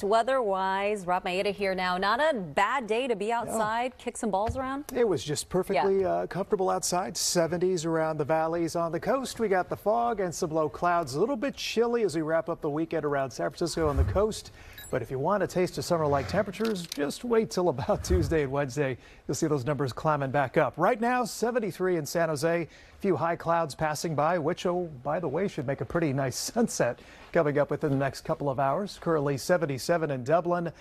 Weather-wise, Rob Mayeda here now. Not a bad day to be outside, kick some balls around. It was just perfectly comfortable outside. 70s around the valleys on the coast. We got the fog and some low clouds. A little bit chilly as we wrap up the weekend around San Francisco on the coast. But if you want a taste of summer-like temperatures, just wait till about Tuesday and Wednesday. You'll see those numbers climbing back up. Right now, 73 in San Jose. A few high clouds passing by, which, oh, by the way, should make a pretty nice sunset coming up within the next couple of hours. Currently 77 in Dublin.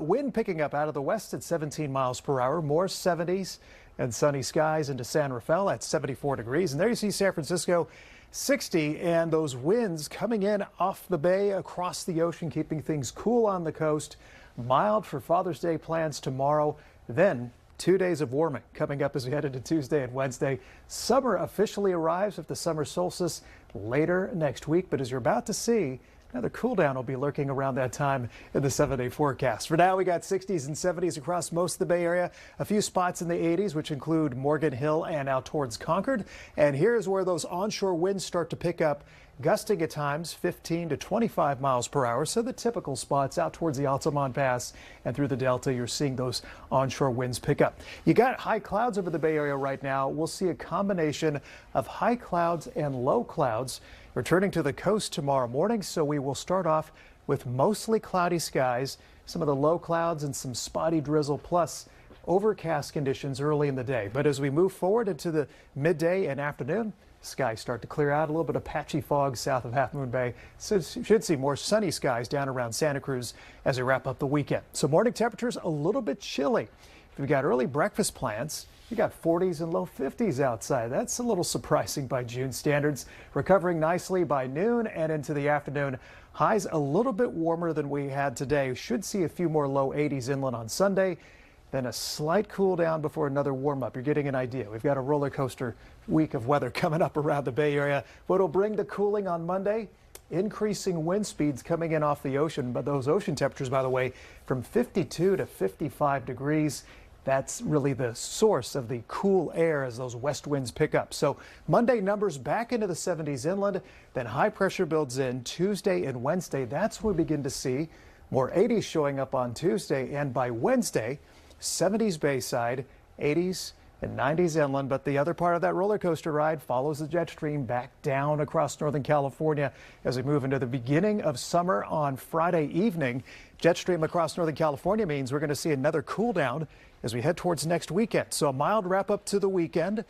Wind picking up out of the west at 17 miles per hour. More 70s and sunny skies into San Rafael at 74 degrees. And there you see San Francisco 60, and those winds coming in off the bay across the ocean, keeping things cool on the coast. Mild for Father's Day plans tomorrow. Then 2 days of warming coming up as we head into Tuesday and Wednesday. Summer officially arrives with the summer solstice later next week, but as you're about to see, another cool down will be lurking around that time in the 7-day forecast. For now, we got 60s and 70s across most of the Bay Area. A few spots in the 80s, which include Morgan Hill and out towards Concord. And here's where those onshore winds start to pick up, gusting at times 15 to 25 miles per hour. So the typical spots out towards the Altamont Pass and through the Delta, you're seeing those onshore winds pick up. You got high clouds over the Bay Area right now. We'll see a combination of high clouds and low clouds returning to the coast tomorrow morning. So we will start off with mostly cloudy skies, some of the low clouds and some spotty drizzle, plus overcast conditions early in the day. But as we move forward into the midday and afternoon, skies start to clear out. A little bit of patchy fog south of Half Moon Bay. So should see more sunny skies down around Santa Cruz as we wrap up the weekend. So morning temperatures a little bit chilly. If you've got early breakfast plans, you got 40s and low 50s outside. That's a little surprising by June standards. Recovering nicely by noon and into the afternoon. Highs a little bit warmer than we had today. Should see a few more low 80s inland on Sunday. Then a slight cool down before another warm up. You're getting an idea. We've got a roller coaster week of weather coming up around the Bay Area. What'll bring the cooling on Monday? Increasing wind speeds coming in off the ocean. But those ocean temperatures, by the way, from 52 to 55 degrees. That's really the source of the cool air as those west winds pick up. So Monday numbers back into the 70s inland, then high pressure builds in Tuesday and Wednesday. That's when we begin to see more 80s showing up on Tuesday, and by Wednesday, 70s Bayside, 80s and 90s inland. But the other part of that roller coaster ride follows the jet stream back down across Northern California as we move into the beginning of summer on Friday evening. Jet stream across Northern California means we're going to see another cool down as we head towards next weekend. So a mild wrap up to the weekend.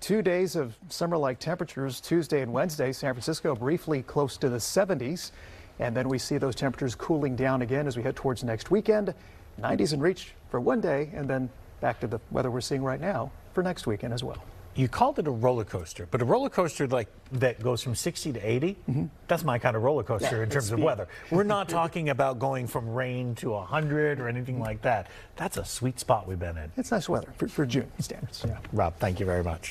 2 days of summer-like temperatures Tuesday and Wednesday. San Francisco briefly close to the 70s. And then we see those temperatures cooling down again as we head towards next weekend. 90s in reach for one day, and then back to the weather we're seeing right now for next weekend as well. You called it a roller coaster, but a roller coaster like that goes from 60 to 80, that's my kind of roller coaster in terms of weather. We're not talking about going from rain to 100 or anything like that. That's a sweet spot we've been in. It's nice weather for June standards. Yeah. Rob, thank you very much.